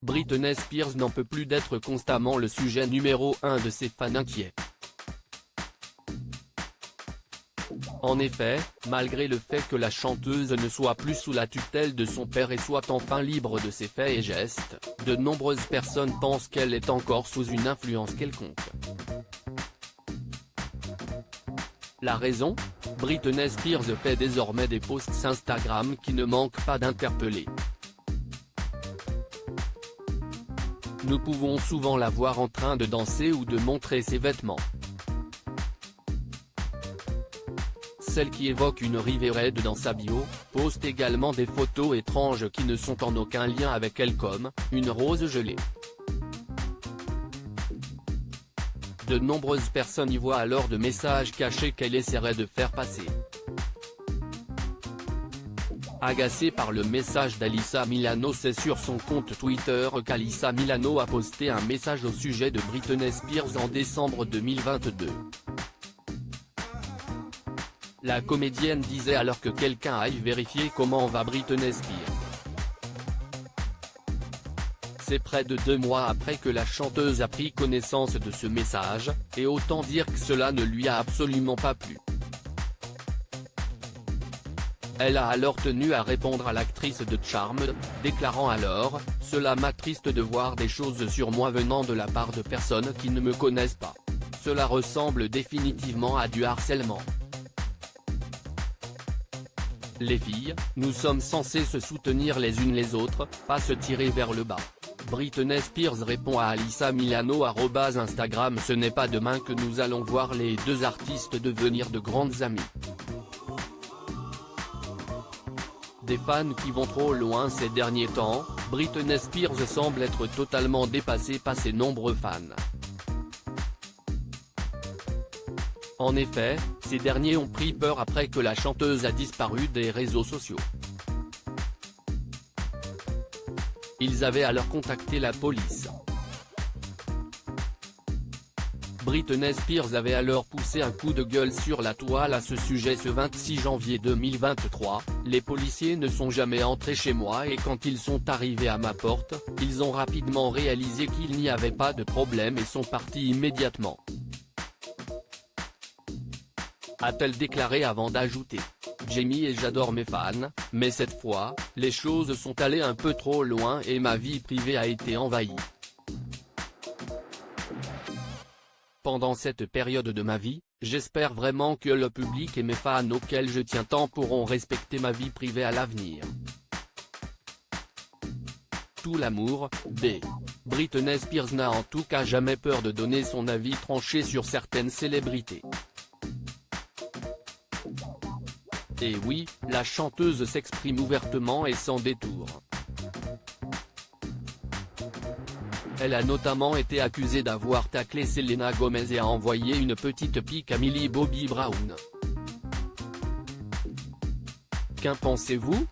Britney Spears n'en peut plus d'être constamment le sujet numéro 1 de ses fans inquiets. En effet, malgré le fait que la chanteuse ne soit plus sous la tutelle de son père et soit enfin libre de ses faits et gestes, de nombreuses personnes pensent qu'elle est encore sous une influence quelconque. La raison ? Britney Spears fait désormais des posts Instagram qui ne manquent pas d'interpeller. Nous pouvons souvent la voir en train de danser ou de montrer ses vêtements. Celle qui évoque une Rivered dans sa bio, poste également des photos étranges qui ne sont en aucun lien avec elle comme, une rose gelée. De nombreuses personnes y voient alors de messages cachés qu'elle essaierait de faire passer. Agacée par le message d'Alyssa Milano, c'est sur son compte Twitter qu'Alyssa Milano a posté un message au sujet de Britney Spears en décembre 2022. La comédienne disait alors que quelqu'un aille vérifier comment va Britney Spears. C'est près de 2 mois après que la chanteuse a pris connaissance de ce message, et autant dire que cela ne lui a absolument pas plu. Elle a alors tenu à répondre à l'actrice de Charmed, déclarant alors « Cela m'attriste de voir des choses sur moi venant de la part de personnes qui ne me connaissent pas. Cela ressemble définitivement à du harcèlement. Les filles, nous sommes censées se soutenir les unes les autres, pas se tirer vers le bas. » Britney Spears répond à Alyssa Milano @Instagram. Ce n'est pas demain que nous allons voir les deux artistes devenir de grandes amies. Des fans qui vont trop loin ces derniers temps, Britney Spears semble être totalement dépassée par ses nombreux fans. En effet, ces derniers ont pris peur après que la chanteuse a disparu des réseaux sociaux. Ils avaient alors contacté la police. Britney Spears avait alors poussé un coup de gueule sur la toile à ce sujet ce 26 janvier 2023, « Les policiers ne sont jamais entrés chez moi et quand ils sont arrivés à ma porte, ils ont rapidement réalisé qu'il n'y avait pas de problème et sont partis immédiatement », a-t-elle déclaré avant d'ajouter. Jamie et j'adore mes fans, mais cette fois, les choses sont allées un peu trop loin et ma vie privée a été envahie. Pendant cette période de ma vie, j'espère vraiment que le public et mes fans auxquels je tiens tant pourront respecter ma vie privée à l'avenir. Tout l'amour, B. Britney Spears n'a en tout cas jamais peur de donner son avis tranché sur certaines célébrités. Et oui, la chanteuse s'exprime ouvertement et sans détour. Elle a notamment été accusée d'avoir taclé Selena Gomez et a envoyé une petite pique à Millie Bobby Brown. Qu'en pensez-vous ?